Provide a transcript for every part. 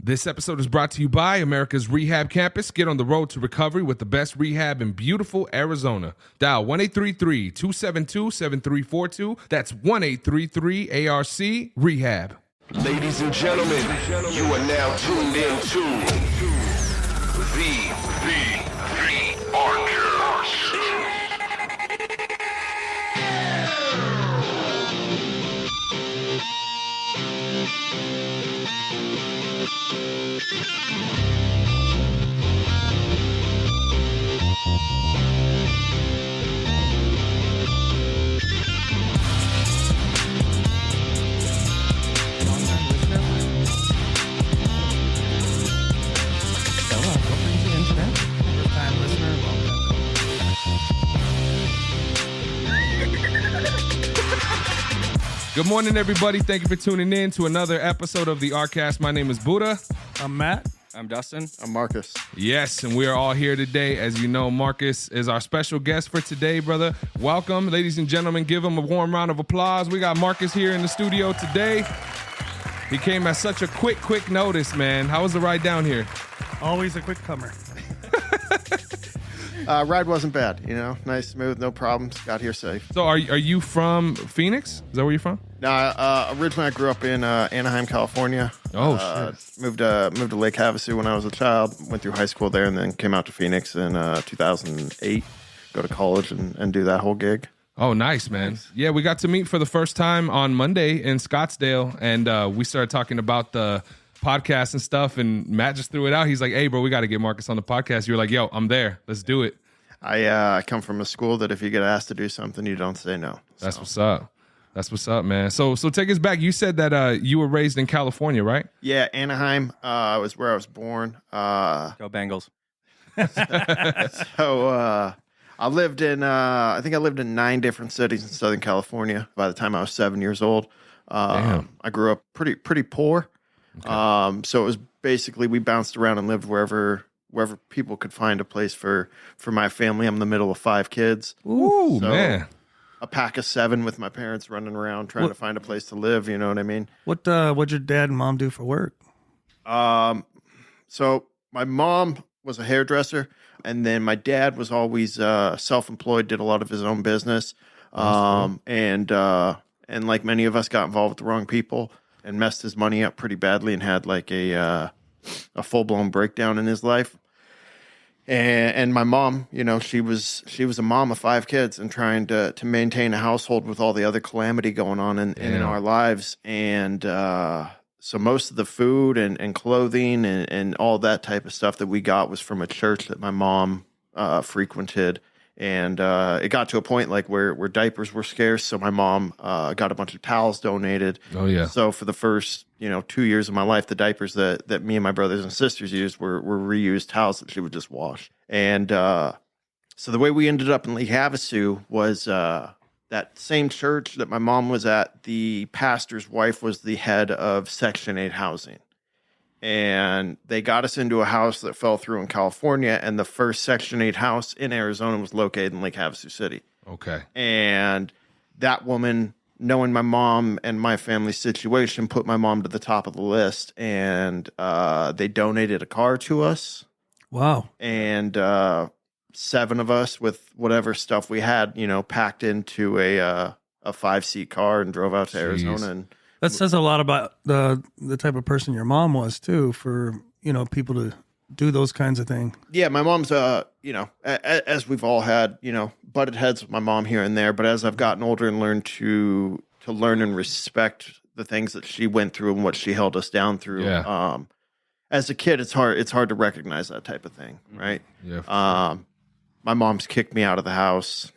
This episode is brought to you by Americas Rehab Campus. Get on the road to recovery with the best rehab in beautiful Arizona. Dial 1-833-272-7342. That's 1-833-ARC-REHAB. Ladies and gentlemen, you are now tuned in to the ARCast. Good morning, everybody. Thank you for tuning in to another episode of the ARCast. My name is Buddha. I'm Matt. I'm Dustin. I'm Marcus. Yes, and we are all here today. As you know, Marcus is our special guest for today, brother. Welcome, ladies and gentlemen. Give him a warm round of applause. We got Marcus here in the studio today. He came at such a quick notice, man. How was the ride down here? Always a quick comer. Ride wasn't bad, nice, smooth, no problems. Got here safe. So are you from Phoenix? Is that where you're from? No, originally I grew up in Anaheim, California. Oh, shit. Moved to Lake Havasu when I was a child. Went through high school there and then came out to Phoenix in 2008. Go to college and do that whole gig. Oh, nice, man. Nice. Yeah, we got to meet for the first time on Monday in Scottsdale, and we started talking about the podcast and stuff, and Matt just threw it out. He's like, hey, bro, we got to get Marcus on the podcast. You were like, yo, I'm there. Let's do it. I come from a school that if you get asked to do something, you don't say no. So. That's what's up. That's what's up, man. So take us back. You said that you were raised in California, right? Yeah, Anaheim was where I was born. Go Bengals. So I lived in, I think I lived in 9 different cities in Southern California by the time I was 7 years old. Damn. I grew up pretty poor. Okay. So it was basically we bounced around and lived wherever people could find a place for my family. I'm the middle of 5 kids. Ooh, so man. A pack of 7 with my parents running around trying to find a place to live. You know what I mean? What'd your dad and mom do for work? So my mom was a hairdresser, and then my dad was always self-employed, did a lot of his own business. And like many of us got involved with the wrong people and messed his money up pretty badly and had like a full-blown breakdown in his life. And my mom, she was a mom of 5 kids and trying to maintain a household with all the other calamity going on in our lives. And so most of the food and clothing and all that type of stuff that we got was from a church that my mom frequented. And it got to a point like where diapers were scarce, so my mom got a bunch of towels donated. Oh, yeah. So for the first 2 years of my life, the diapers that me and my brothers and sisters used were reused towels that she would just wash. And so the way we ended up in Lake Havasu was that same church that my mom was at, the pastor's wife was the head of Section 8 housing. And they got us into a house that fell through in California, and the first Section 8 house in Arizona was located in Lake Havasu City. Okay. And that woman, knowing my mom and my family's situation, put my mom to the top of the list, and they donated a car to us. Wow. And 7 of us with whatever stuff we had, packed into a 5-seat car and drove out to Arizona. And that says a lot about the type of person your mom was too, for people to do those kinds of things. Yeah, my mom's as we've all had, butted heads with my mom here and there, but as I've gotten older and learned to learn and respect the things that she went through and what she held us down through. Yeah. As a kid, it's hard to recognize that type of thing, right? Yeah. My mom's kicked me out of the house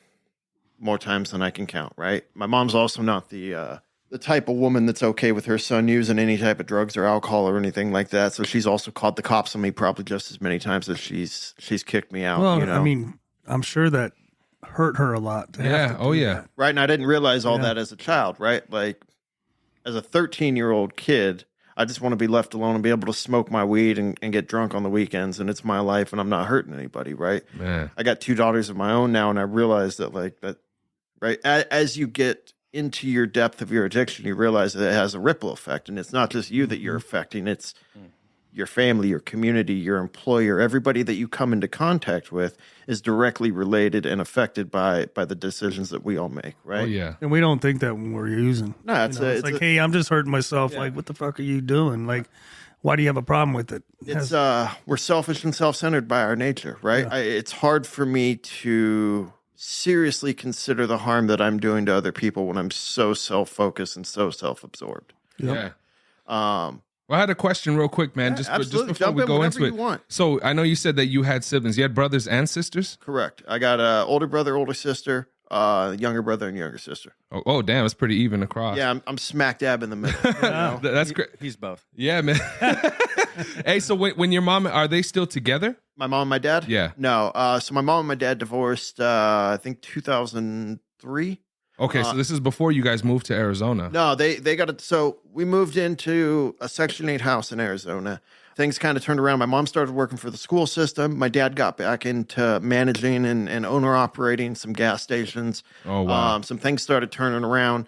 more times than I can count, right? My mom's also not the type of woman that's okay with her son using any type of drugs or alcohol or anything like that. So she's also called the cops on me probably just as many times as she's kicked me out. Well, I mean, I'm sure that hurt her a lot. Yeah. Oh, yeah. That. Right. And I didn't realize all that as a child, right? Like as a 13-year-old kid, I just want to be left alone and be able to smoke my weed and get drunk on the weekends. And it's my life and I'm not hurting anybody. Right. Man. I got 2 daughters of my own now. And I realize that right. As you get into your depth of your addiction, you realize that it has a ripple effect, and it's not just you that you're affecting. It's your family, your community, your employer, everybody that you come into contact with is directly related and affected by the decisions that we all make, right? Oh yeah. And we don't think that when we're using. No, it's it's like, hey, I'm just hurting myself. Like, what the fuck are you doing? Like, why do you have a problem with it? It's we're selfish and self-centered by our nature, right? Yeah. It's hard for me to seriously consider the harm that I'm doing to other people when I'm so self-focused and so self-absorbed. Yeah. Well, I had a question real quick, man, just before Jump we in go whenever into it. you want. So I know you said that you had siblings. You had brothers and sisters? Correct. I got a older brother, older sister, younger brother, and younger sister. Oh, damn, it's pretty even across. Yeah, I'm smack dab in the middle. You know? That's great. He's both. Yeah, man. Hey, so when your mom, are they still together? My mom and my dad? Yeah. No. So my mom and my dad divorced, I think 2003. Okay, so this is before you guys moved to Arizona. No, they got it. So we moved into a Section 8 house in Arizona. Things kind of turned around. My mom started working for the school system. My dad got back into managing and owner operating some gas stations. Oh, wow. Some things started turning around.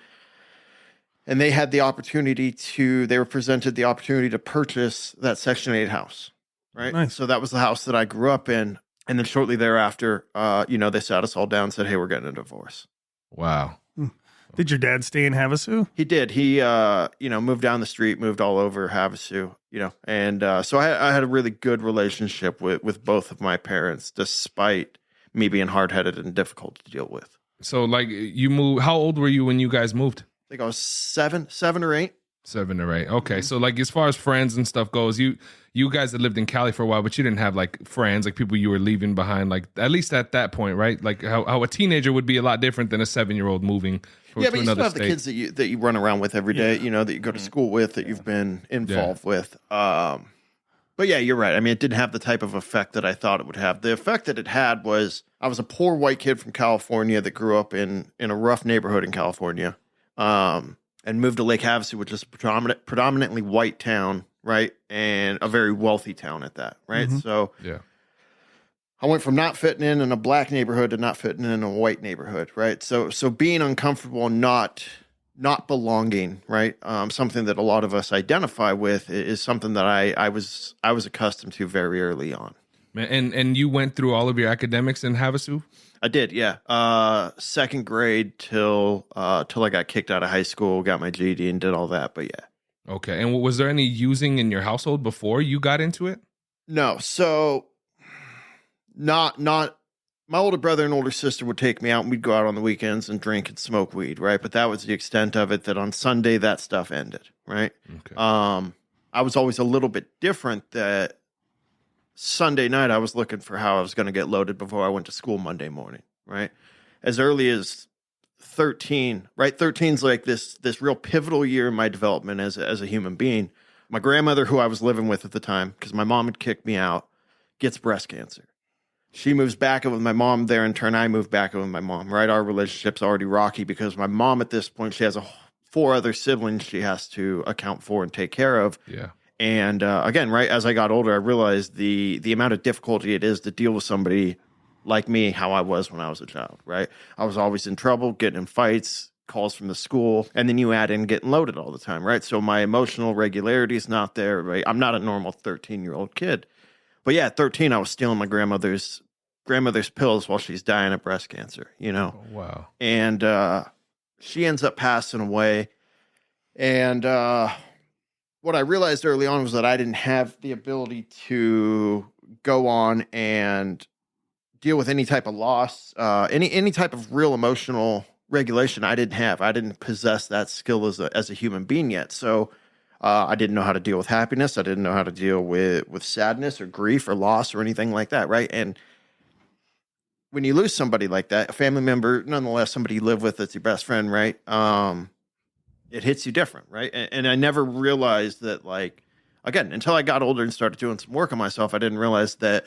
And they had the opportunity they were presented the opportunity to purchase that Section 8 house, right? Nice. So that was the house that I grew up in. And then shortly thereafter, they sat us all down and said, hey, we're getting a divorce. Wow. Did your dad stay in Havasu? He did. He, moved down the street, moved all over Havasu, and so I had a really good relationship with both of my parents, despite me being hard-headed and difficult to deal with. So, like, you moved, how old were you when you guys moved? I think I was seven or eight. 7 or 8. Okay, so like as far as friends and stuff goes, you guys had lived in Cali for a while, but you didn't have like friends, like people you were leaving behind, like at least at that point, right? Like how a teenager would be a lot different than a 7-year-old moving to But you still another have state. the kids that you run around with every day, that you go to school with, that you've been involved with. But yeah, you're right. I mean, it didn't have the type of effect that I thought it would have. The effect that it had was I was a poor white kid from California that grew up in a rough neighborhood in California. And moved to Lake Havasu, which is a predominantly white town, right? And a very wealthy town at that, right? Mm-hmm. So Yeah. I went from not fitting in a black neighborhood to not fitting in a white neighborhood, right? So being uncomfortable and not belonging, right? Something that a lot of us identify with is something that I was accustomed to very early on. And you went through all of your academics in Havasu? I did, yeah. Second grade till I got kicked out of high school, got my GED, and did all that. But yeah. Okay. And was there any using in your household before you got into it? No. So not my older brother and older sister would take me out, and we'd go out on the weekends and drink and smoke weed, right? But that was the extent of it. That on Sunday that stuff ended, right? Okay. I was always a little bit different. That Sunday night, I was looking for how I was going to get loaded before I went to school Monday morning, right? As early as 13, right? 13's like this real pivotal year in my development as a human being. My grandmother, who I was living with at the time, because my mom had kicked me out, gets breast cancer. She moves back in with my mom there. In turn, I move back in with my mom, right? Our relationship's already rocky because my mom at this point, she has 4 other siblings she has to account for and take care of. Yeah. And again, right, as I got older, I realized the amount of difficulty it is to deal with somebody like me, how I was when I was a child, right? I was always in trouble, getting in fights, calls from the school, and then you add in getting loaded all the time, right? So my emotional regularity is not there, right? I'm not a normal 13-year-old kid. But yeah, at 13, I was stealing my grandmother's pills while she's dying of breast cancer, Oh, wow. And she ends up passing away. And what I realized early on was that I didn't have the ability to go on and deal with any type of loss, any type of real emotional regulation. I didn't possess that skill as a human being yet. So I didn't know how to deal with happiness. I didn't know how to deal with sadness or grief or loss or anything like that, right? And when you lose somebody like that, a family member, nonetheless, somebody you live with that's your best friend, right? It hits you different, right? And I never realized that, like, again, until I got older and started doing some work on myself, I didn't realize that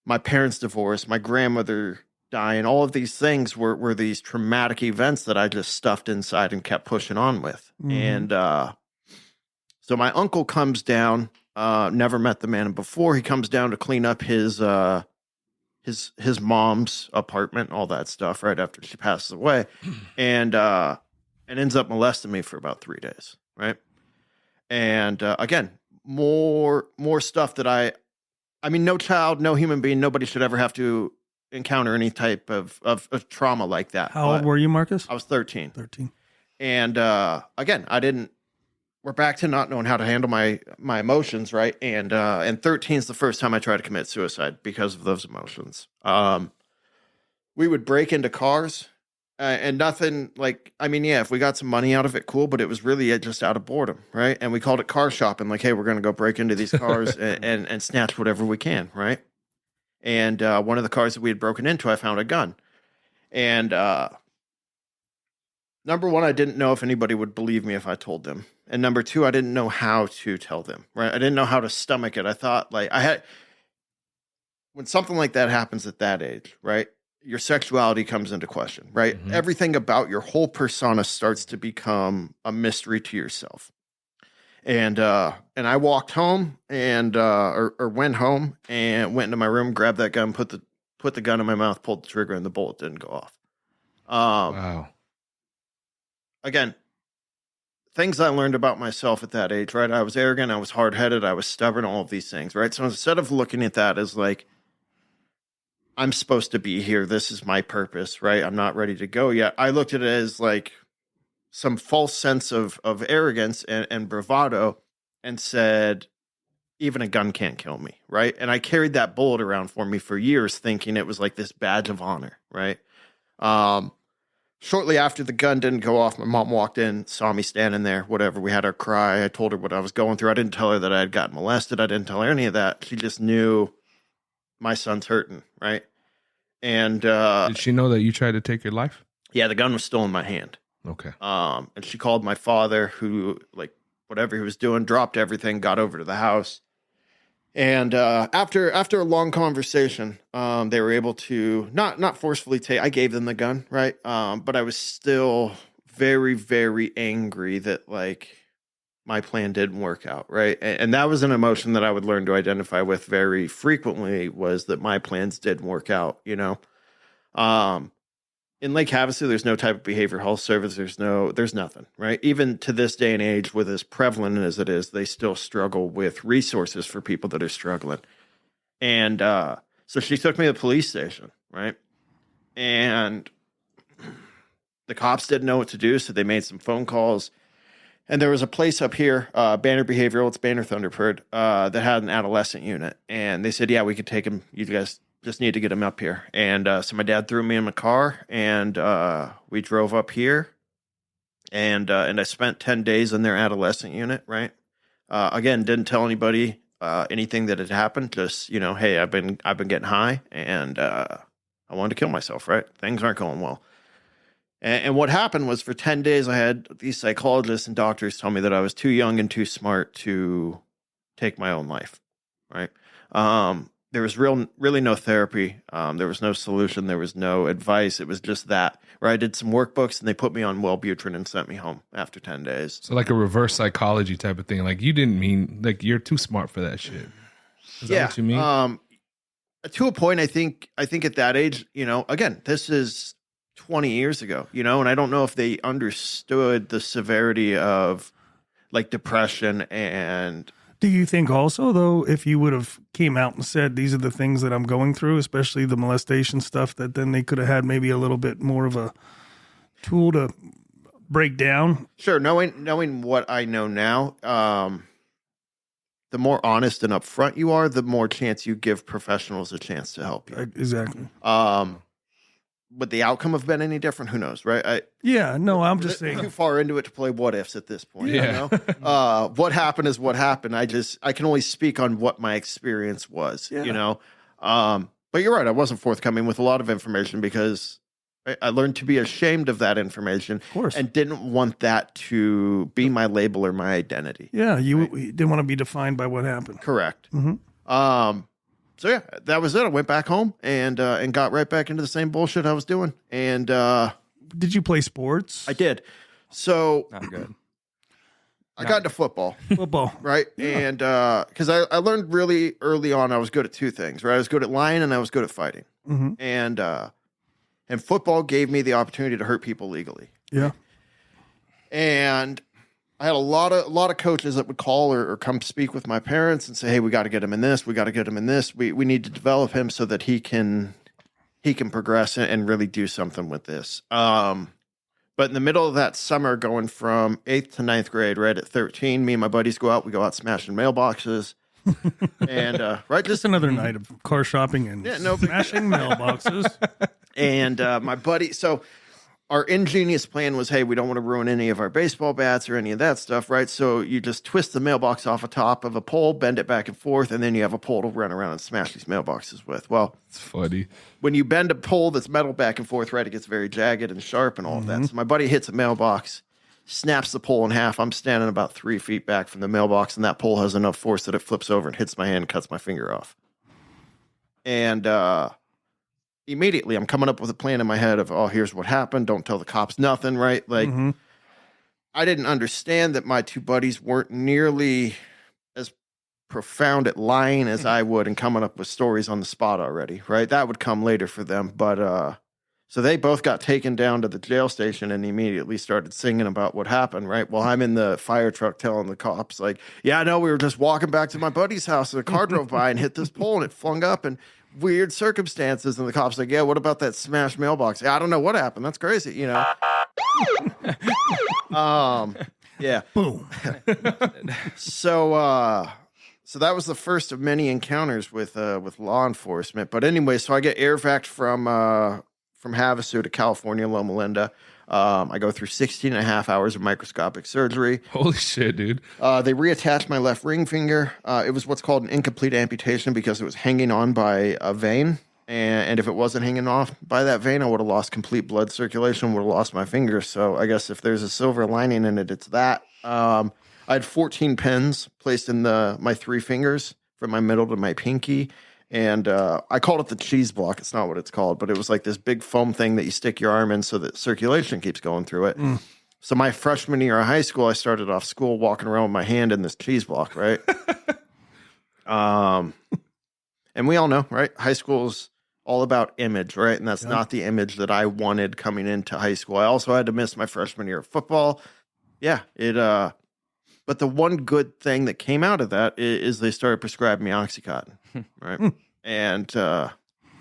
my parents' divorce, my grandmother dying, all of these things were these traumatic events that I just stuffed inside and kept pushing on with. Mm-hmm. And so my uncle comes down, never met the man before. He comes down to clean up his mom's apartment, all that stuff, right after she passes away. And ends up molesting me for about 3 days, right? And again, more stuff that I mean, no child, no human being, nobody should ever have to encounter any type of trauma like that. How old were you, Marcus? I was 13. 13. And again, we're back to not knowing how to handle my emotions, right? And 13 is the first time I tried to commit suicide because of those emotions. We would break into cars and nothing like, I mean, yeah, if we got some money out of it, cool, but it was really just out of boredom, right? And we called it car shopping, like, hey, we're going to go break into these cars and snatch whatever we can, right? And one of the cars that we had broken into, I found a gun. And number one, I didn't know if anybody would believe me if I told them. And number two, I didn't know how to tell them, right? I didn't know how to stomach it. I thought like when something like that happens at that age, right? Your sexuality comes into question, right? Mm-hmm. Everything about your whole persona starts to become a mystery to yourself. And I walked home and or went home and went into my room, grabbed that gun, put the gun in my mouth, pulled the trigger, and the bullet didn't go off. Wow. Again, things I learned about myself at that age, right? I was arrogant, I was hard-headed, I was stubborn, all of these things, right? So instead of looking at that as like, I'm supposed to be here, this is my purpose, right? I'm not ready to go yet. I looked at it as like some false sense of arrogance and bravado and said, even a gun can't kill me, right? And I carried that bullet around for me for years thinking it was like this badge of honor, right? Shortly after the gun didn't go off, my mom walked in, saw me standing there, whatever. We had our cry. I told her what I was going through. I didn't tell her that I had gotten molested. I didn't tell her any of that. She just knew my son's hurting, right? And did she know that you tried to take your life? Yeah, the gun was still in my hand. Okay. And she called my father, who, like, whatever he was doing, dropped everything, got over to the house. And after a long conversation, they were able to not forcefully take. I gave them the gun, right? But I was still very, very angry that like my plan didn't work out, right? And that was an emotion that I would learn to identify with very frequently, was that my plans didn't work out. You know, in Lake Havasu, there's no type of behavioral health service. There's nothing, right? Even to this day and age, with as prevalent as it is, they still struggle with resources for people that are struggling. And so she took me to the police station, right? And the cops didn't know what to do, so they made some phone calls. And there was a place up here, Banner Behavioral, it's Banner Thunderbird, that had an adolescent unit. And they said, yeah, we could take him. You guys just need to get him up here. And so my dad threw me in my car, and we drove up here. And I spent 10 days in their adolescent unit, right? Again, didn't tell anybody anything that had happened. Just, you know, hey, I've been getting high, and I wanted to kill myself, right? Things aren't going well. And what happened was, for 10 days, I had these psychologists and doctors tell me that I was too young and too smart to take my own life, right? There was really no therapy. There was no solution. There was no advice. It was just that, where I did some workbooks and they put me on Wellbutrin and sent me home after 10 days. So like a reverse psychology type of thing. Like, you didn't mean, like, you're too smart for that shit. Is that what you mean? To a point, I think at that age, you know, again, this is 20 years ago, you know, and I don't know if they understood the severity of like depression. And do you think also, though, if you would have came out and said, these are the things that I'm going through, especially the molestation stuff, that then they could have had maybe a little bit more of a tool to break down? Sure. Knowing what I know now, the more honest and upfront you are, the more chance you give professionals a chance to help you. Exactly. Would the outcome have been any different? Who knows, right? I'm just saying. Too far into it to play what ifs at this point. Yeah. You know? What happened is what happened. I can only speak on what my experience was. Yeah. You know, but you're right. I wasn't forthcoming with a lot of information because I learned to be ashamed of that information, of course, and didn't want that to be my label or my identity. Yeah, you didn't want to be defined by what happened. Correct. Mm-hmm. So yeah, that was it. I went back home and got right back into the same bullshit I was doing. And did you play sports? I did. So Not good. I got into football. Football, right? Yeah. And because I learned really early on, I was good at two things. Right, I was good at lying and I was good at fighting. Mm-hmm. And football gave me the opportunity to hurt people legally. Yeah. And I had a lot of coaches that would call or come speak with my parents and say, "Hey, we got to get him in this. We got to get him in this. We need to develop him so that he can progress and really do something with this." But in the middle of that summer, going from 8th to 9th grade, right at 13, me and my buddies go out. We go out smashing mailboxes, and Just another night of car shopping and smashing mailboxes. And my buddy, so our ingenious plan was, hey, we don't want to ruin any of our baseball bats or any of that stuff, right? So you just twist the mailbox off the top of a pole, bend it back and forth, and then you have a pole to run around and smash these mailboxes with. Well, It's funny. when you bend a pole that's metal back and forth, right, it gets very jagged and sharp and all of that. So my buddy hits a mailbox, snaps the pole in half. I'm standing about 3 feet back from the mailbox, and that pole has enough force that it flips over and hits my hand and cuts my finger off. And immediately I'm coming up with a plan in my head of, oh, here's what happened. Don't tell the cops nothing, right? Like, I didn't understand that my two buddies weren't nearly as profound at lying as I would and coming up with stories on the spot already, right? That would come later for them. But so they both got taken down to the jail station and immediately started singing about what happened, right? Well, I'm in the fire truck telling the cops, like, yeah, I know, we were just walking back to my buddy's house and a car drove by and hit this pole and it flung up and weird circumstances. And the cops like, yeah, what about that smashed mailbox? Yeah, I don't know what happened. That's crazy, you know? Yeah. Boom. So that was the first of many encounters with law enforcement. But anyway, so I get air vac from Havasu to California, Loma Linda. I go through 16 and a half hours of microscopic surgery. Holy shit, dude. They reattached my left ring finger. It was what's called an incomplete amputation because it was hanging on by a vein. And if it wasn't hanging off by that vein, I would have lost complete blood circulation, would have lost my finger. So I guess if there's a silver lining in it, it's that. I had 14 pins placed in my 3 fingers from my middle to my pinky. And I called it the cheese block. It's not what it's called, but it was like this big foam thing that you stick your arm in so that circulation keeps going through it. So my freshman year of high school, I started off school walking around with my hand in this cheese block, right? And we all know, right? High school is all about image, right? And that's not the image that I wanted coming into high school. I also had to miss my freshman year of football. Yeah, but the one good thing that came out of that is they started prescribing me Oxycontin, right? And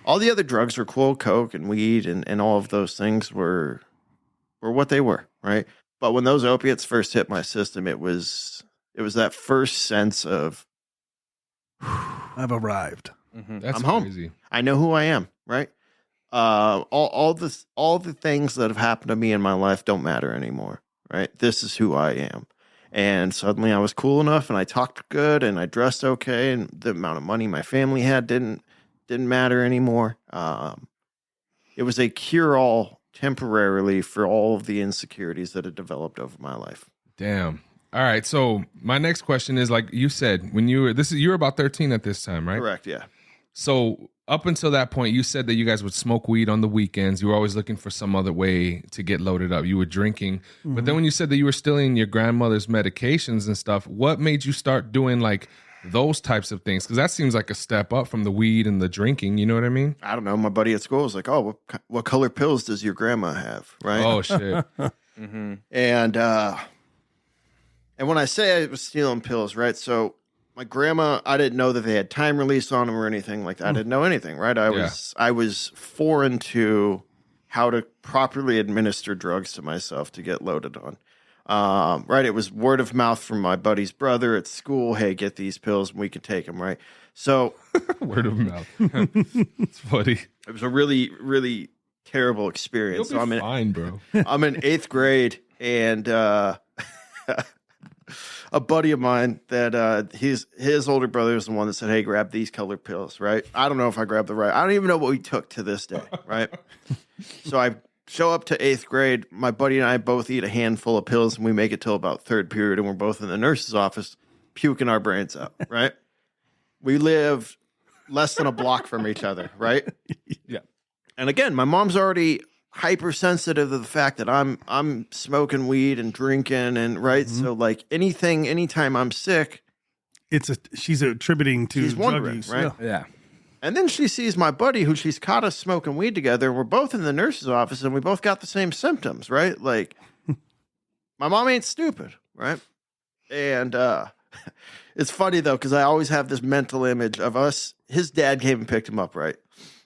all the other drugs were cool, coke and weed and all of those things were what they were, right? But when those opiates first hit my system, it was that first sense of I've arrived. That's I'm home. crazy. I know who I am, right? All the things that have happened to me in my life don't matter anymore, right? This is who I am. And suddenly I was cool enough and I talked good and I dressed okay and the amount of money my family had didn't matter anymore. It was a cure-all temporarily for all of the insecurities that had developed over my life. Damn. All right. So my next question is, like you said, when you were about 13 at this time, right? Correct, yeah. So up until that point, you said that you guys would smoke weed on the weekends. You were always looking for some other way to get loaded up. You were drinking. But then when you said that you were stealing your grandmother's medications and stuff, what made you start doing like those types of things? Because that seems like a step up from the weed and the drinking. You know what I mean? I don't know. My buddy at school was like, oh, what color pills does your grandma have, right? Oh, shit. And when I say I was stealing pills, right? So my grandma, I didn't know that they had time release on them or anything like that. I didn't know anything, right? I was foreign to how to properly administer drugs to myself to get loaded on. Right? It was word of mouth from my buddy's brother at school. Hey, get these pills and we can take them, right? So Word of mouth. It's funny. it was a really, really terrible experience. You'll be So fine, bro. I'm in 8th grade and a buddy of mine that his older brother is the one that said, hey, grab these colored pills, right? I don't know if I grabbed the right. I don't even know what we took to this day, right? So I show up to 8th grade. My buddy and I both eat a handful of pills, and we make it till about 3rd period, and we're both in the nurse's office puking our brains out, right? We live less than a block from each other, right? Yeah. And again, my mom's already hypersensitive to the fact that I'm smoking weed and drinking and right. So like anytime I'm sick, She's attributing to she's drug wondering, use. right? Yeah. And then she sees my buddy who she's caught us smoking weed together. And we're both in the nurse's office and we both got the same symptoms, right? Like my mom ain't stupid, right? And it's funny, though, because I always have this mental image of us. His dad came and picked him up, right?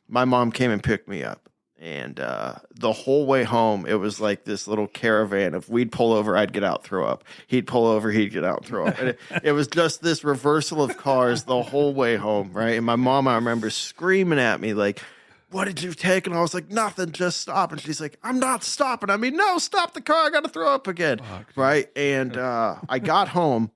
My mom came and picked me up. And the whole way home, it was like this little caravan of we'd pull over, I'd get out, throw up. He'd pull over, he'd get out, throw up. And it was just this reversal of cars the whole way home, right? And my mom, I remember screaming at me like, what did you take? And I was like, nothing, just stop. And she's like, I'm not stopping. I mean, no, stop the car. I got to throw up again, right? And I got home.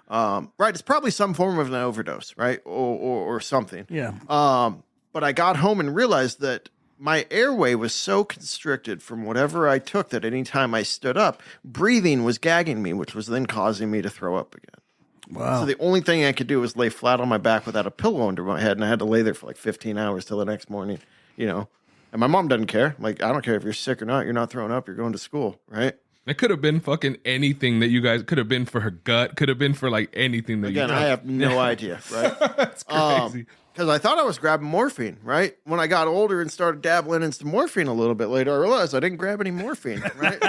Right, it's probably some form of an overdose, right? Or something. Yeah. But I got home and realized that my airway was so constricted from whatever I took that anytime I stood up, breathing was gagging me, which was then causing me to throw up again. Wow. So the only thing I could do was lay flat on my back without a pillow under my head, and I had to lay there for like 15 hours till the next morning, you know. And my mom doesn't care. Like, I don't care if you're sick or not. You're not throwing up. You're going to school, right? It could have been fucking anything that you guys could have been for her gut. Could have been for like anything that Again, you I have no idea, right? That's crazy. Because I thought I was grabbing morphine, right? When I got older and started dabbling into morphine a little bit later, I realized I didn't grab any morphine, right?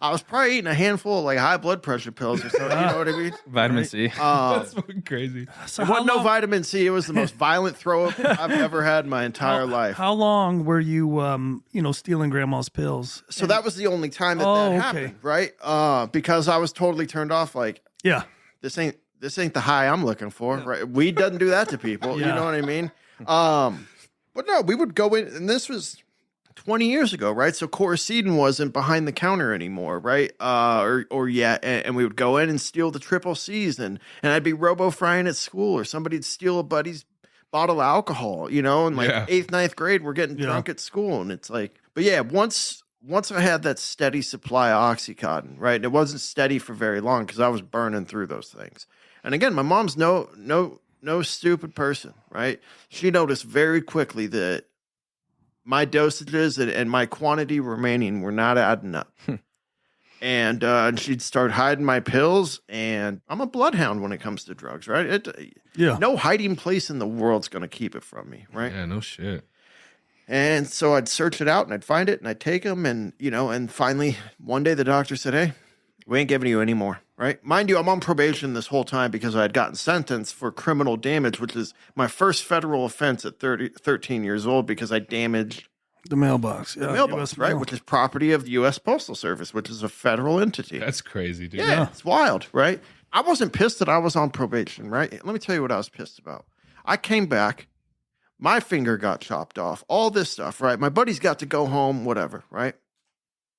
I was probably eating a handful of like high blood pressure pills or something. You know what I mean? Vitamin C. That's fucking crazy. So It how wasn't no long, vitamin C. It was the most violent throw up I've ever had in my entire life. how long were you, stealing grandma's pills? So that was the only time that Oh, that okay. happened, right? Because I was totally turned off. Like, Yeah. this ain't the high I'm looking for, right? Weed doesn't do that to people. You Yeah. know what I mean? But no, we would go in, and this was 20 years ago, right? So Coricidin wasn't behind the counter anymore, right? And we would go in and steal the triple C's, and I'd be robo-frying at school, or somebody'd steal a buddy's bottle of alcohol, you know, and like Yeah. 8th, 9th grade, we're getting drunk at school, and it's like, but yeah, once I had that steady supply of Oxycontin, right? And it wasn't steady for very long because I was burning through those things. And again, my mom's no stupid person, right? She noticed very quickly that my dosages and my quantity remaining were not adding up. And she'd start hiding my pills, and I'm a bloodhound when it comes to drugs, right? Yeah. No hiding place in the world's going to keep it from me, right? Yeah, no shit. And so I'd search it out, and I'd find it, and I'd take them, and, and finally, one day the doctor said, hey, we ain't giving you any more, right? Mind you, I'm on probation this whole time because I had gotten sentenced for criminal damage, which is my first federal offense at 13 years old because I damaged The mailbox. Yeah. the mailbox, US right? mail. Which is property of the U.S. Postal Service, which is a federal entity. That's crazy, dude. Yeah, it's wild, right? I wasn't pissed that I was on probation, right? Let me tell you what I was pissed about. I came back, my finger got chopped off, all this stuff, right? My buddies got to go home, whatever, right?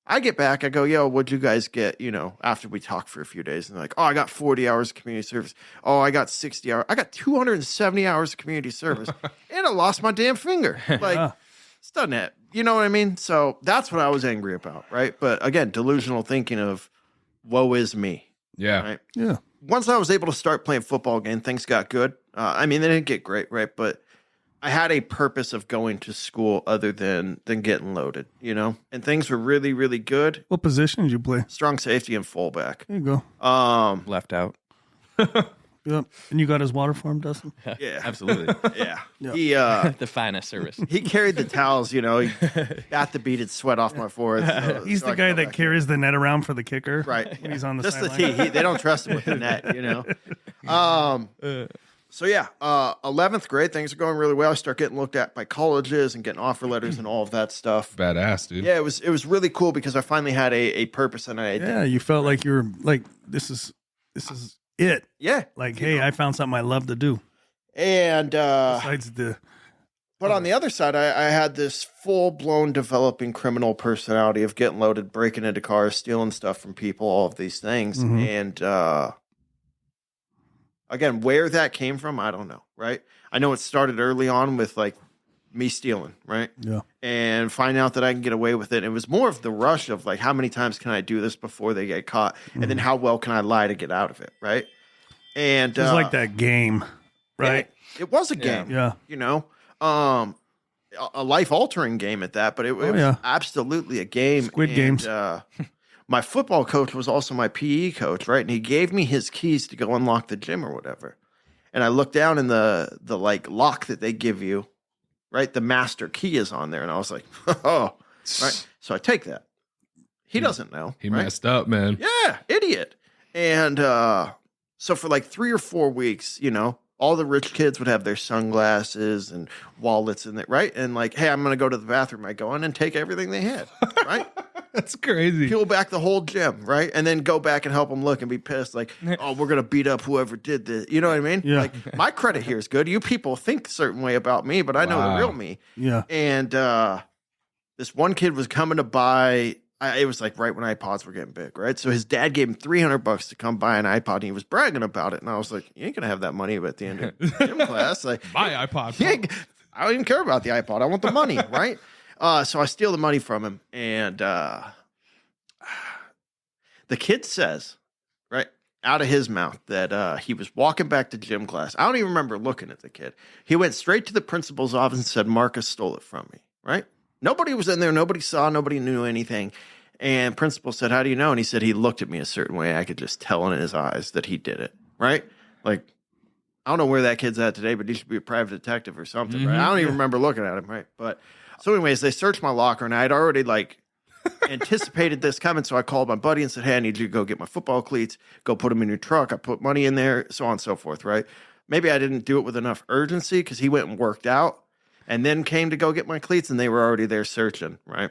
I get back, I go, yo, what'd you guys get, after we talk for a few days? And they're like, oh, I got 40 hours of community service. Oh, I got 60 hours. I got 270 hours of community service. And I lost my damn finger. Like, it's done that. You know what I mean? So that's what I was angry about, right? But again, delusional thinking of, woe is me. Yeah. Right? Yeah. Once I was able to start playing football again, things got good. They didn't get great, right? But I had a purpose of going to school other than getting loaded, And things were really, really good. What position did you play? Strong safety and fullback. There you go. Left out. Yep. And you got his water for him, Dustin? Yeah, Absolutely. yeah. Yeah. He The finest service. he carried the towels, he got the beaded sweat off my forehead. He's so the I guy could go that back carries the net around for the kicker. Right. When he's on the Just the sideline. tee. They don't trust him with the net, So yeah, 11th grade, things are going really well. I start getting looked at by colleges and getting offer letters and all of that stuff. Badass, dude. Yeah, it was really cool because I finally had a purpose and an identity. Yeah, you felt like you were like, this is it. Yeah. Like, hey, I found something I love to do. And Besides the but on the other side, I had this full-blown developing criminal personality of getting loaded, breaking into cars, stealing stuff from people, all of these things. Mhm. And again, where that came from, I don't know, right? I know it started early on with like me stealing, right? yeah. And find out that I can get away with it. It was more of the rush of like, how many times can I do this before they get caught? And then how well can I lie to get out of it, right? And It was like that game, right? It was a game, Yeah. a life-altering game at that, but it was yeah. absolutely a game. Squid Games. My football coach was also my PE coach, right? And he gave me his keys to go unlock the gym or whatever. And I looked down in the like lock that they give you, right? The master key is on there. And I was like, oh, right. So I take that. He doesn't know. He right? messed up, man. Yeah, idiot. And so for like 3 or 4 weeks, all the rich kids would have their sunglasses and wallets in it, right? And like, hey, I'm going to go to the bathroom. I go in and take everything they had, right? That's crazy. Peel back the whole gym, right? And then go back and help them look and be pissed like, oh, we're going to beat up whoever did this. You know what I mean? Yeah. Like, my credit here is good. You people think a certain way about me, but I know the real me. Yeah. And this one kid was coming to buy, it was like right when iPods were getting big, right? So his dad gave him $300 to come buy an iPod, and he was bragging about it. And I was like, you ain't going to have that money at the end of gym class. Like, My iPod. I don't even care about the iPod. I want the money, right? So I steal the money from him, and the kid says, right, out of his mouth that he was walking back to gym class. I don't even remember looking at the kid. He went straight to the principal's office and said, Marcus stole it from me, right? Nobody was in there. Nobody saw. Nobody knew anything. And principal said, how do you know? And he said he looked at me a certain way. I could just tell in his eyes that he did it, right? Like, I don't know where that kid's at today, but he should be a private detective or something, right? I don't even remember looking at him, right? But so anyways, they searched my locker, and I had already like anticipated this coming. So I called my buddy and said, hey, I need you to go get my football cleats, go put them in your truck. I put money in there, so on and so forth, right? Maybe I didn't do it with enough urgency because he went and worked out and then came to go get my cleats, and they were already there searching, right?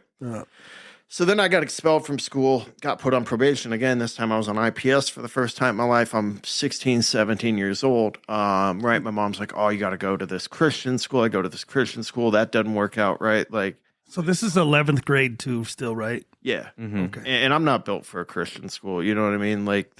So then I got expelled from school, got put on probation again. This time I was on IPS for the first time in my life. I'm 16, 17 years old, right? My mom's like, oh, you got to go to this Christian school. I go to this Christian school. That doesn't work out, right? Like, So this is 11th grade too, still, right? yeah. Okay. And I'm not built for a Christian school. You know what I mean? Like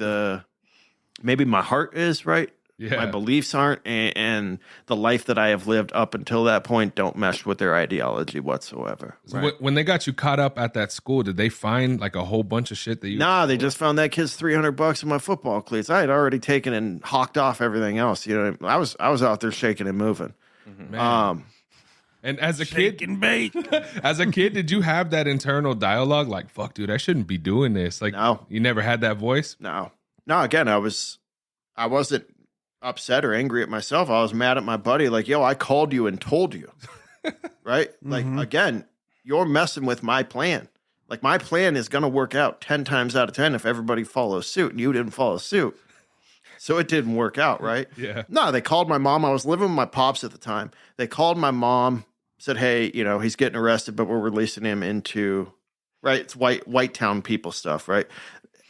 maybe my heart is, right? Yeah. My beliefs aren't, and the life that I have lived up until that point don't mesh with their ideology whatsoever. So Right? when they got you caught up at that school, did they find like a whole bunch of shit that you? Nah, they just found that kid's $300 in my football cleats. I had already taken and hawked off everything else. You know, I was out there shaking and moving. Man. And as a Shake kid, and bake. as a kid, did you have that internal dialogue like, "Fuck, dude, I shouldn't be doing this"? Like, No. You never had that voice. No. Again, I wasn't upset or angry at myself. I was mad at my buddy. Like, yo, I called you and told you, right? Like, again, you're messing with my plan. Like, my plan is going to work out 10 times out of 10 if everybody follows suit, and you didn't follow suit. So it didn't work out, right? Yeah. No, they called my mom. I was living with my pops at the time. They called my mom, said, hey, he's getting arrested, but we're releasing him into, right? It's white town people stuff, right?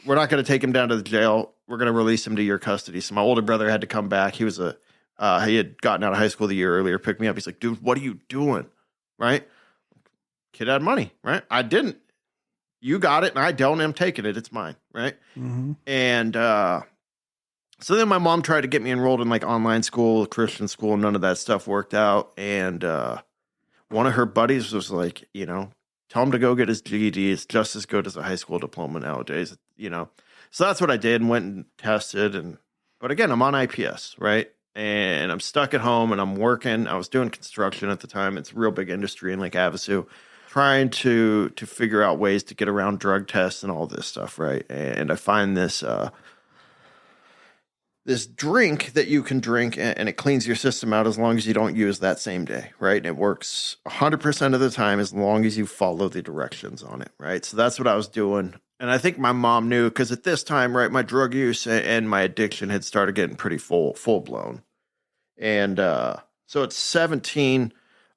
We're not going to take him down to the jail. We're going to release him to your custody. So my older brother had to come back. He had gotten out of high school the year earlier, picked me up. He's like, dude, what are you doing? Right? Kid had money, right? I didn't. You got it, and I don't. I'm taking it. It's mine, right? And so then my mom tried to get me enrolled in like online school, Christian school. None of that stuff worked out. And one of her buddies was like, tell him to go get his GED. It's just as good as a high school diploma nowadays, So that's what I did and went and tested. But again, I'm on IPS, right? And I'm stuck at home and I'm working. I was doing construction at the time. It's a real big industry in Lake Havasu, trying to figure out ways to get around drug tests and all this stuff, right? And I find this drink that you can drink and it cleans your system out as long as you don't use that same day, right? And it works 100% of the time as long as you follow the directions on it, right? So that's what I was doing. And I think my mom knew because at this time, right, my drug use and my addiction had started getting pretty full blown. And so at 17,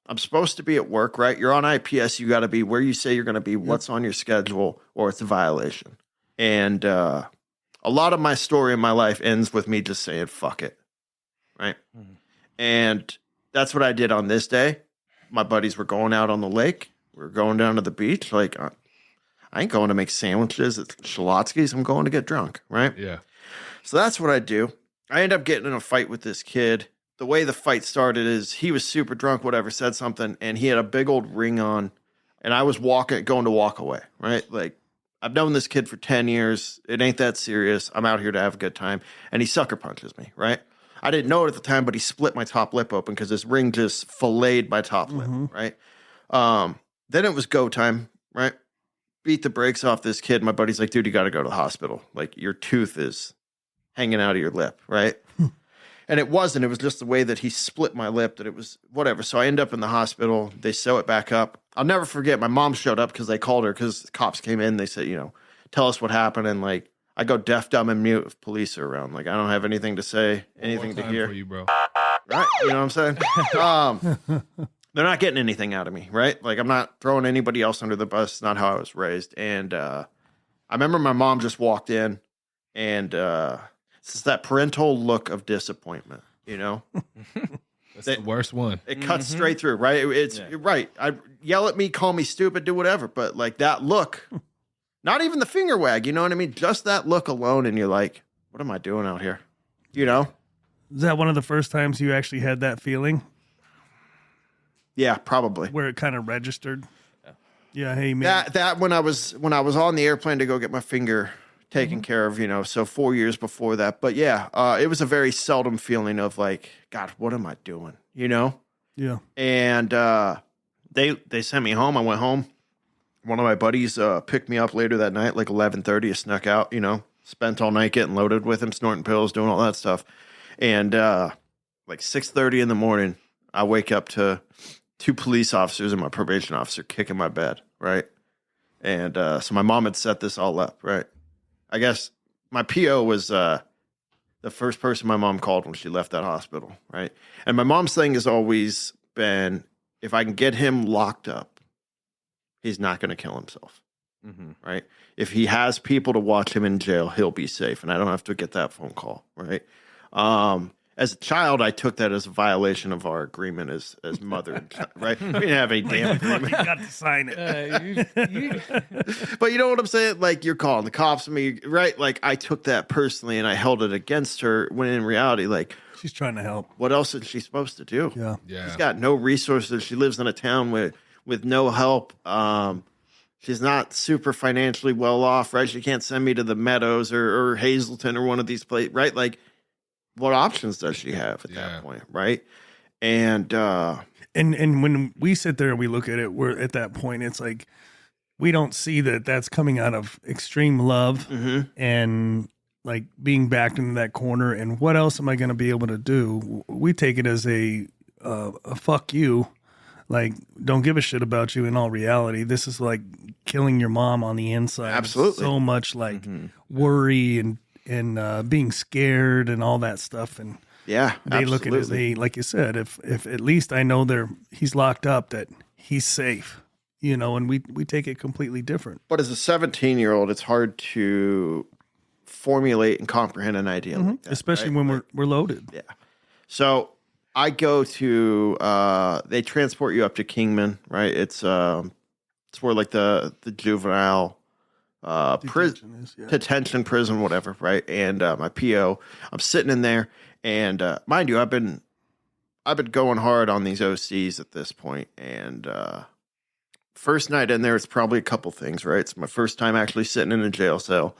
I'm supposed to be at work, right? You're on IPS. You got to be where you say you're going to be, what's on your schedule, or it's a violation. And a lot of my story in my life ends with me just saying, fuck it, right? And that's what I did on this day. My buddies were going out on the lake. We were going down to the beach. Like, I ain't going to make sandwiches at Shalotsky's. I'm going to get drunk, right? Yeah. So that's what I do. I end up getting in a fight with this kid. The way the fight started is he was super drunk, whatever, said something, and he had a big old ring on, and I was going to walk away, right? Like, I've known this kid for 10 years. It ain't that serious. I'm out here to have a good time. And he sucker punches me, right? I didn't know it at the time, but he split my top lip open because this ring just filleted my top lip, right? Then it was go time, right? Beat the brakes off this kid. My buddy's like, dude, you got to go to the hospital. Like, your tooth is hanging out of your lip, right? And it wasn't. It was just the way that he split my lip that it was whatever. So I end up in the hospital. They sew it back up. I'll never forget. My mom showed up because they called her because the cops came in. They said, tell us what happened. And like, I go deaf, dumb, and mute if police are around. Like, I don't have anything to say, anything to hear. For you, bro. Right? You know what I'm saying? They're not getting anything out of me, right? Like, I'm not throwing anybody else under the bus. It's not how I was raised. And I remember my mom just walked in, and it's that parental look of disappointment, That's the worst one. It cuts straight through, right? You're right. Yell at me, call me stupid, do whatever. But like that look, not even the finger wag, you know what I mean? Just that look alone, and you're like, what am I doing out here? Is that one of the first times you actually had that feeling? Yeah, probably. Where it kind of registered? Yeah, hey, man. That when I was on the airplane to go get my finger taken care of, so 4 years before that. But yeah, it was a very seldom feeling of like, God, what am I doing? Yeah. And they sent me home. I went home. One of my buddies picked me up later that night, like 11:30. I snuck out, spent all night getting loaded with him, snorting pills, doing all that stuff. And like 6:30 in the morning, I wake up to 2 police officers and my probation officer kicking my bed, right? And so my mom had set this all up, right? I guess my PO was the first person my mom called when she left that hospital, right? And my mom's thing has always been, if I can get him locked up, he's not going to kill himself, right? If he has people to watch him in jail, he'll be safe, and I don't have to get that phone call, right? As a child, I took that as a violation of our agreement as mother and child, right? We didn't have any damn agreement. You got to sign it. But you know what I'm saying? Like, you're calling the cops on me, right? Like, I took that personally and I held it against her when in reality, like, She's trying to help. what else is she supposed to do? Yeah. She's got no resources. She lives in a town with no help. She's not super financially well off, right? She can't send me to the Meadows or Hazleton or one of these places, right? Like, what options does she have at that point, right? And when we sit there and we look at it, we're at that point, it's like we don't see that that's coming out of extreme love and like being backed into that corner. And what else am I going to be able to do? We take it as a fuck you. Like, don't give a shit about you in all reality. This is like killing your mom on the inside. Absolutely. So much like worry and being scared and all that stuff. And yeah, they look at it as like you said, if at least I know he's locked up, that he's safe, and we take it completely different. But as a 17-year-old, it's hard to formulate and comprehend an idea like that, especially right? when we're loaded. Yeah. So I go to they transport you up to Kingman, right? It's where like the juvenile detention prison, whatever, right? And my PO, I'm sitting in there, and mind you, I've been going hard on these OCs at this point, and first night in there, it's probably a couple things, right? It's my first time actually sitting in a jail cell,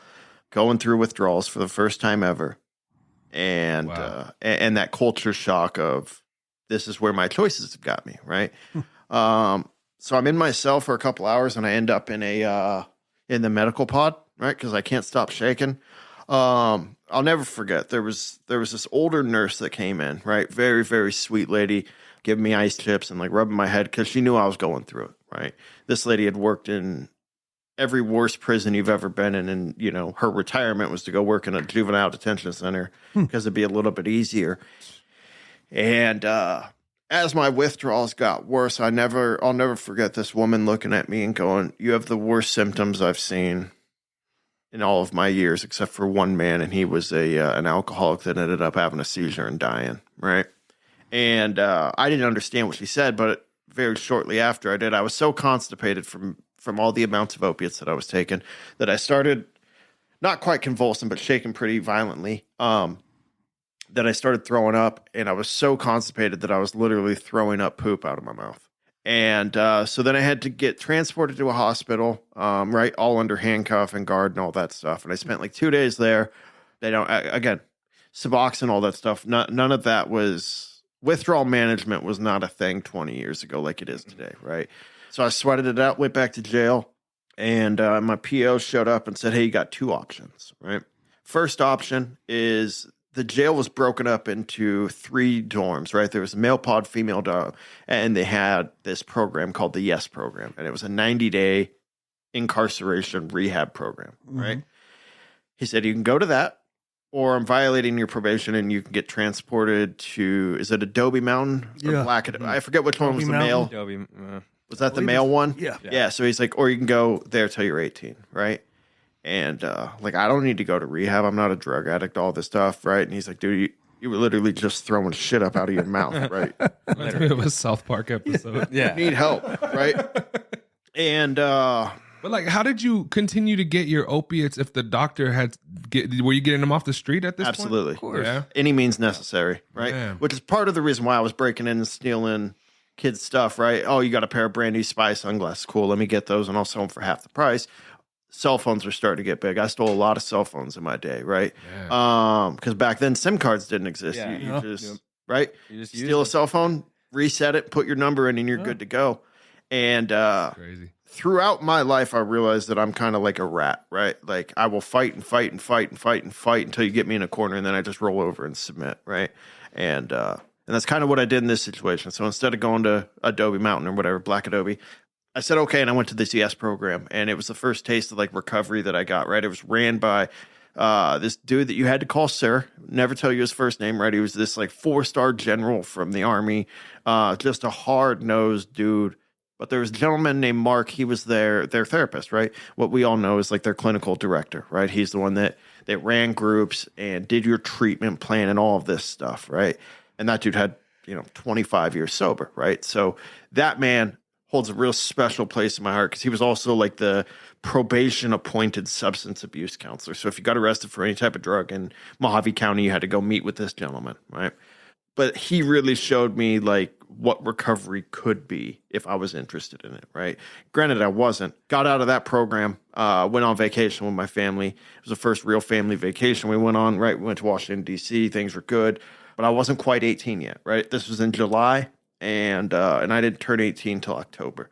going through withdrawals for the first time ever, and and that culture shock of this is where my choices have got me, right? So I'm in my cell for a couple hours, and I end up in the medical pod, right? Because I can't stop shaking. I'll never forget. There was this older nurse that came in, right? Very, very sweet lady, giving me ice chips and like rubbing my head because she knew I was going through it, right? This lady had worked in every worst prison you've ever been in, and her retirement was to go work in a juvenile detention center because it'd be a little bit easier. And as my withdrawals got worse, I'll never forget this woman looking at me and going, "You have the worst symptoms I've seen in all of my years, except for one man, and he was an alcoholic that ended up having a seizure and dying." Right? And I didn't understand what she said, but very shortly after I did, I was so constipated from all the amounts of opiates that I was taking that I started not quite convulsing, but shaking pretty violently. That I started throwing up, and I was so constipated that I was literally throwing up poop out of my mouth. And so then I had to get transported to a hospital, right, all under handcuff and guard and all that stuff. And I spent like 2 days there. They don't, again, Suboxone, all that stuff. None of that was, withdrawal management was not a thing 20 years ago like it is today, right? So I sweated it out, went back to jail, and my PO showed up and said, "Hey, you got 2 options, right? First option is the jail was broken up into 3 dorms, right? There was a male pod, female dorm, and they had this program called the YES program, and it was a 90-day incarceration rehab program, right? He said, you can go to that, or I'm violating your probation and you can get transported to, is it Adobe Mountain? Or Yeah. Black, I forget which one was the Mountain. male. Adobe, Was that the male one? Yeah. Yeah. So he's like, or you can go there till you're 18, right? And like, I don't need to go to rehab. I'm not a drug addict, all this stuff, right? And he's like, dude, you were literally just throwing shit up out of your mouth, right? Reminds me of a South Park episode. You need help, right? And But like, how did you continue to get your opiates if the doctor were you getting them off the street at this absolutely, point? Absolutely. Yeah. any means necessary, right? Man. Which is part of the reason why I was breaking in and stealing kids' stuff, right? Oh, you got a pair of brand new Spy sunglasses. Cool, let me get those and I'll sell them for half the price. Cell phones were starting to get big. I stole a lot of cell phones in my day, right? Because back then SIM cards didn't exist. Yeah. You just right? You just Steal a cell phone, reset it, put your number in, and you're good to go. And Crazy. throughout my life, I realized that I'm kind of like a rat, right? Like I will fight and fight and fight and fight and fight until you get me in a corner, and then I just roll over and submit, right? And that's kind of what I did in this situation. So instead of going to Adobe Mountain or whatever, Black Adobe, I said, okay, and I went to this CS program, and it was the first taste of like recovery that I got, right? It was ran by this dude that you had to call sir, never tell you his first name, right? He was this like 4-star general from the Army, just a hard-nosed dude. But there was a gentleman named Mark. He was their therapist, right? What we all know is like their clinical director, right? He's the one that ran groups and did your treatment plan and all of this stuff, right? And that dude had, 25 years sober, right? So that man holds a real special place in my heart because he was also like the probation appointed substance abuse counselor. So if you got arrested for any type of drug in Mojave County, you had to go meet with this gentleman, right? But he really showed me like what recovery could be if I was interested in it, right? Granted, I wasn't. Got out of that program, went on vacation with my family. It was the first real family vacation we went on, right? We went to Washington, D.C. Things were good, but I wasn't quite 18 yet, right? This was in July, and I didn't turn 18 till October.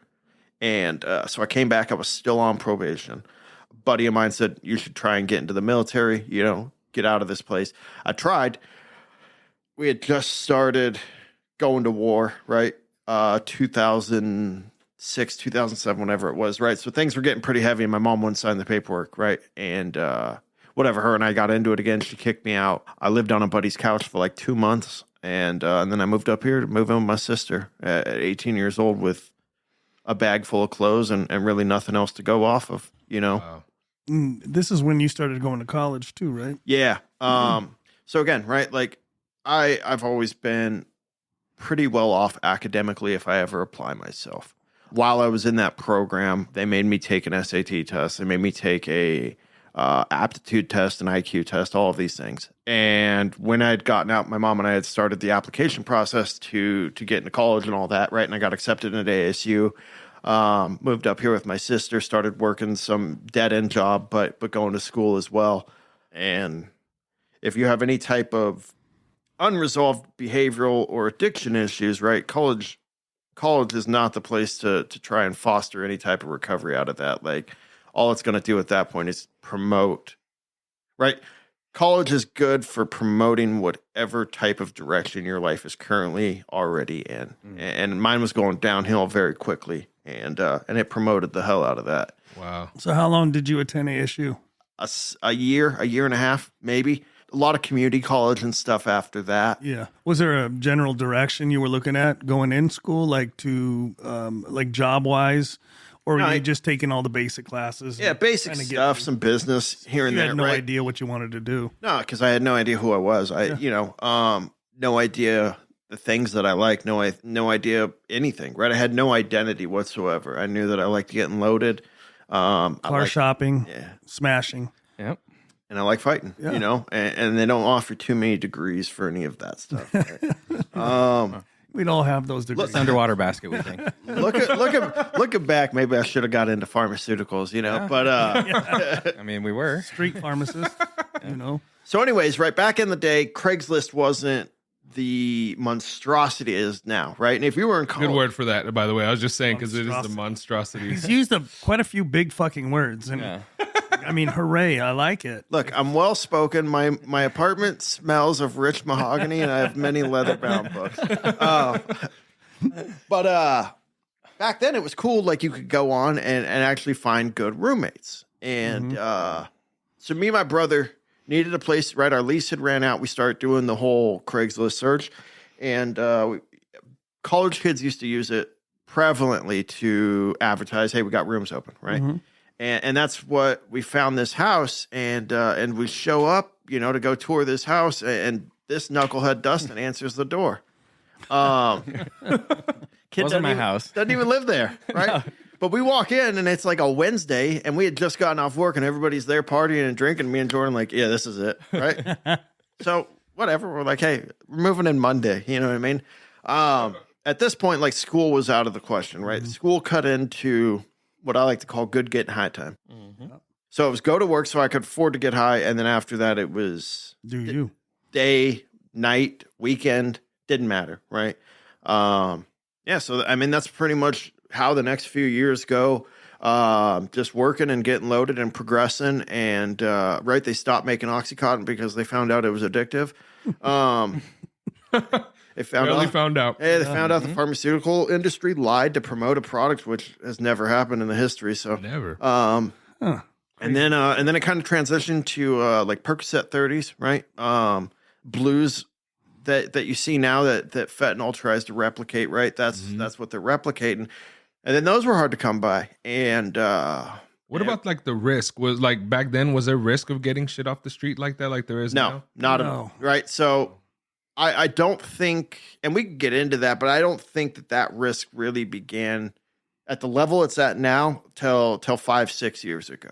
And so I came back. I was still on probation. A buddy of mine said, you should try and get into the military, get out of this place. I tried. We had just started going to war, right? 2006, 2007, whenever it was, right? So things were getting pretty heavy, and my mom wouldn't sign the paperwork, right? And whatever, her and I got into it again. She kicked me out. I lived on a buddy's couch for like 2 months, and then I moved up here to move in with my sister at 18 years old with a bag full of clothes and really nothing else to go off of, Wow. This is when you started going to college too, right? Yeah. So again, right, like I've always been pretty well off academically if I ever apply myself. While I was in that program, they made me take an SAT test. They made me take a aptitude test, an IQ test, all of these things. And when I had gotten out, my mom and I had started the application process to get into college and all that, right? And I got accepted into ASU. Moved up here with my sister, started working some dead-end job, but going to school as well. And if you have any type of unresolved behavioral or addiction issues, right, college is not the place to try and foster any type of recovery out of that. Like, all it's going to do at that point is promote, right? College is good for promoting whatever type of direction your life is currently already in. And mine was going downhill very quickly, and it promoted the hell out of that. Wow. So how long did you attend ASU? A year and a half, maybe. A lot of community college and stuff after that. Yeah. Was there a general direction you were looking at going in school, like to like job wise, or were you just taking all the basic classes? Yeah, basic stuff, some business here and you there. had no right? idea what you wanted to do. No, because I had no idea who I was. No idea the things that I like. No idea anything. Right? I had no identity whatsoever. I knew that I liked getting loaded. Car shopping, smashing. Yep. And I like fighting, and they don't offer too many degrees for any of that stuff. Right? We'd all have those degrees. It's underwater basket, we think. Looking back, maybe I should have got into pharmaceuticals, but I mean, we were. Street pharmacist, So anyways, right, back in the day, Craigslist wasn't the monstrosity it is now, right? And if you were in college... Good word for that, by the way. I was just saying because it is the monstrosity. He's used quite a few big fucking words. And I mean, hooray! I like it. Look, I'm well spoken. My apartment smells of rich mahogany, and I have many leather bound books. But back then it was cool. Like you could go on and actually find good roommates. And so me and my brother needed a place. Right, our lease had ran out. We started doing the whole Craigslist search, and college kids used to use it prevalently to advertise, "Hey, we got rooms open," right? And that's what we found this house, and we show up, to go tour this house, and this knucklehead Dustin answers the door. Kid Wasn't my house. Doesn't even live there, right? No. But we walk in, and it's like a Wednesday, and we had just gotten off work, and everybody's there partying and drinking. Me and Jordan like, yeah, this is it, right? So whatever. We're like, hey, we're moving in Monday. You know what I mean? At this point, like school was out of the question, right? School cut into what I like to call good getting high time. So it was go to work so I could afford to get high, and then after that, it was day, night, weekend, didn't matter, right? Yeah, so I mean that's pretty much how the next few years go. Just working and getting loaded and progressing, and right, they stopped making OxyContin because they found out it was addictive. They found out. Hey, they found out the pharmaceutical industry lied to promote a product, which has never happened in the history. So never. And then it kind of transitioned to like Percocet 30s, right? Blues that you see now that fentanyl tries to replicate, right? That's what they're replicating. And then those were hard to come by. And what about like the risk? Was like back then, was there risk of getting shit off the street like that, like there is now? Not at all. Right. So I don't think, and we can get into that, but I don't think that risk really began at the level it's at now till 5-6 years ago.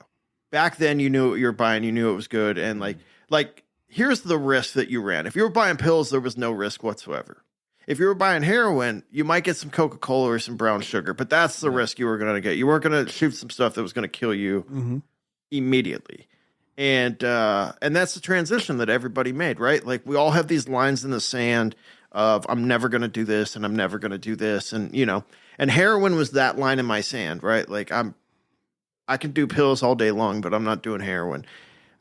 Back then, you knew what you were buying, you knew it was good, and like here's the risk that you ran. If you were buying pills, there was no risk whatsoever. If you were buying heroin, you might get some Coca-Cola or some brown sugar, but that's the risk you were going to get. You weren't going to shoot some stuff that was going to kill you immediately. And that's the transition that everybody made, right? Like we all have these lines in the sand of I'm never going to do this and I'm never going to do this. And, and heroin was that line in my sand, right? Like I can do pills all day long, but I'm not doing heroin.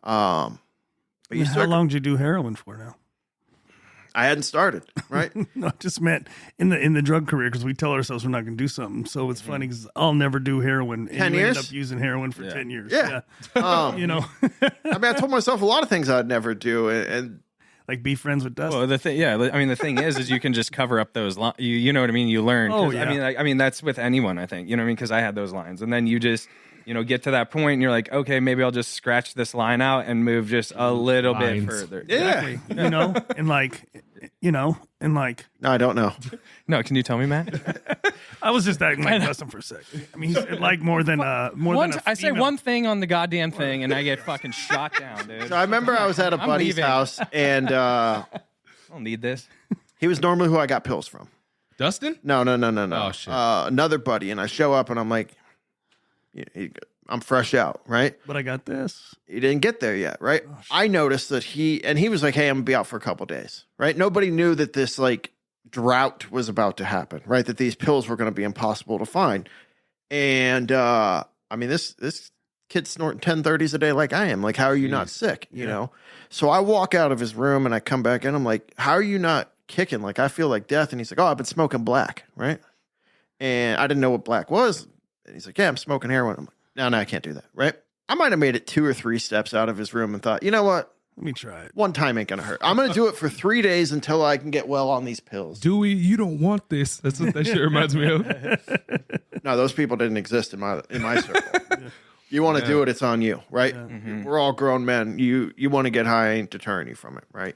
But how long did you do heroin for now? I hadn't started, right? No, I just meant in the drug career because we tell ourselves we're not going to do something. So it's funny because I'll never do heroin. And 10 you years? ended up using heroin for 10 years. Yeah. I mean, I told myself a lot of things I'd never do, and like be friends with Dustin. Well, the thing is you can just cover up those lines. You know what I mean? You learn. Oh, yeah. I mean, that's with anyone, I think. You know what I mean? Because I had those lines. And then you just, get to that point and you're like, okay, maybe I'll just scratch this line out and move just a little bit further. Yeah. Exactly. and like, no, I don't know. No, can you tell me, Matt? I was just acting like Dustin for a second. I mean, he's like more than I say one thing on the goddamn thing and I get fucking shot down, dude. So I remember I was at a buddy's house and I don't need this. He was normally who I got pills from. Dustin? No. Oh, shit. Another buddy, and I show up and I'm like, I'm fresh out, right? But I got this. He didn't get there yet, right? Oh, I noticed that he was like, hey, I'm gonna be out for a couple days, right? Nobody knew that this like drought was about to happen, right? That these pills were going to be impossible to find. And I mean, this kid's snorting 1030s a day like I am. Like, how are you not sick? You know? So I walk out of his room and I come back in. I'm like, how are you not kicking? Like, I feel like death. And he's like, oh, I've been smoking black, right? And I didn't know what black was. And he's like, yeah, I'm smoking heroin. I'm like, no, I can't do that, right? I might have made it 2 or 3 steps out of his room and thought, you know what? Let me try it. One time ain't gonna hurt. I'm gonna do it for 3 days until I can get well on these pills. Dewey, you don't want this. That's what that shit reminds me of. No, those people didn't exist in my circle. You want to do it, it's on you, right? Yeah. Mm-hmm. We're all grown men. You want to get high, I ain't deterring you from it, right?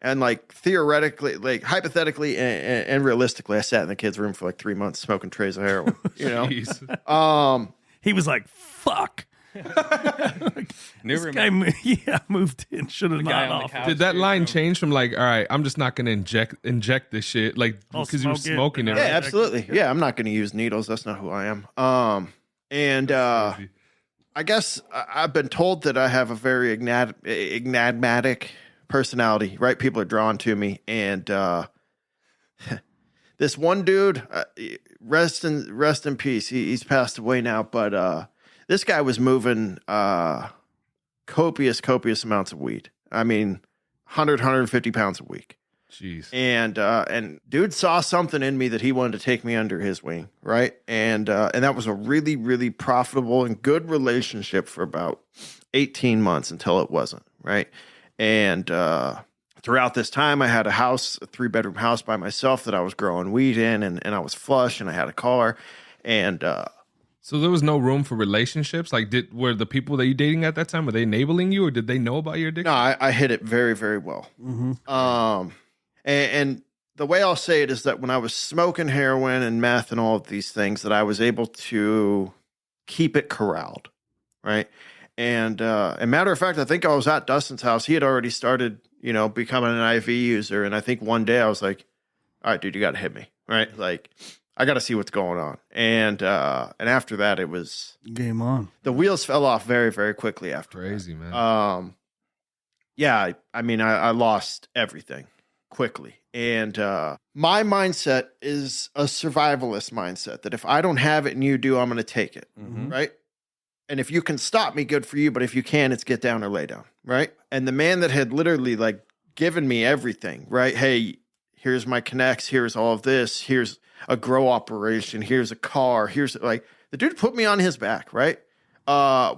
And like theoretically, like hypothetically and realistically, I sat in the kid's room for like 3 months smoking trays of heroin. You know, he was like, "Fuck." This guy moved in. Should have not off. Did that line change from like, all right, I'm just not gonna inject this shit, like because you're smoking it? Yeah, absolutely. Yeah, I'm not gonna use needles. That's not who I am. I guess I've been told that I have a very enigmatic personality, right? People are drawn to me, and this one dude, rest in peace. He's passed away now, but this guy was moving copious amounts of weed. I mean, 150 pounds a week. Jeez. And dude saw something in me that he wanted to take me under his wing, right? And that was a really, really profitable and good relationship for about 18 months until it wasn't, right? And throughout this time, I had a house, a 3-bedroom house by myself that I was growing weed in, and I was flush, and I had a car, and so there was no room for relationships? Like, were the people that you dating at that time, were they enabling you, or did they know about your addiction? no, I hit it very, very well. And the way I'll say it is that when I was smoking heroin and meth and all of these things, that I was able to keep it corralled, right? And matter of fact, I think I was at Dustin's house. He had already started, becoming an IV user. And I think one day I was like, all right, dude, you got to hit me, right? Like, I got to see what's going on. And after that, it was game on. The wheels fell off very, very quickly after. Crazy, man. Yeah, I lost everything quickly. And my mindset is a survivalist mindset that if I don't have it and you do, I'm going to take it, right? And if you can stop me, good for you. But if you can, it's get down or lay down, right? And the man that had literally like given me everything, right? Hey, here's my connects. Here's all of this. Here's a grow operation. Here's a car. Here's like the dude put me on his back, right?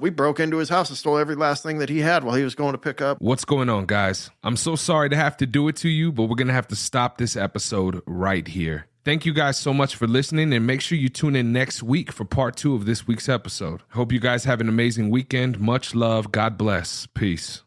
We broke into his house and stole every last thing that he had while he was going to pick up. What's going on, guys? I'm so sorry to have to do it to you, but we're going to have to stop this episode right here. Thank you guys so much for listening, and make sure you tune in next week for part 2 of this week's episode. Hope you guys have an amazing weekend. Much love. God bless. Peace.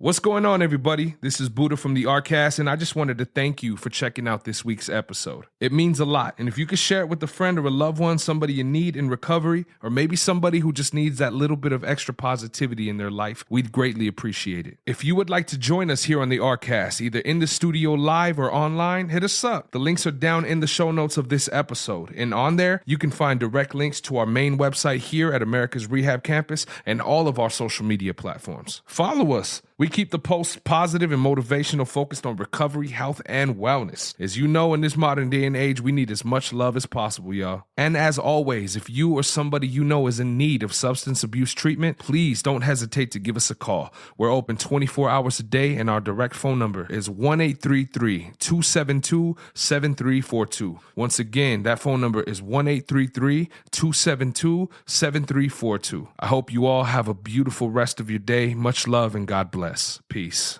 What's going on, everybody? This is Buddha from the ARCast, and I just wanted to thank you for checking out this week's episode. It means a lot, and if you could share it with a friend or a loved one, somebody in need in recovery, or maybe somebody who just needs that little bit of extra positivity in their life, we'd greatly appreciate it. If you would like to join us here on the ARCast, either in the studio live or online, hit us up. The links are down in the show notes of this episode, and on there, you can find direct links to our main website here at Americas Rehab Campus and all of our social media platforms. Follow us. We keep the posts positive and motivational, focused on recovery, health, and wellness. As you know, in this modern day and age, we need as much love as possible, y'all. And as always, if you or somebody you know is in need of substance abuse treatment, please don't hesitate to give us a call. We're open 24 hours a day, and our direct phone number is 1-833-272-7342. Once again, that phone number is 1-833-272-7342. I hope you all have a beautiful rest of your day. Much love and God bless. Peace.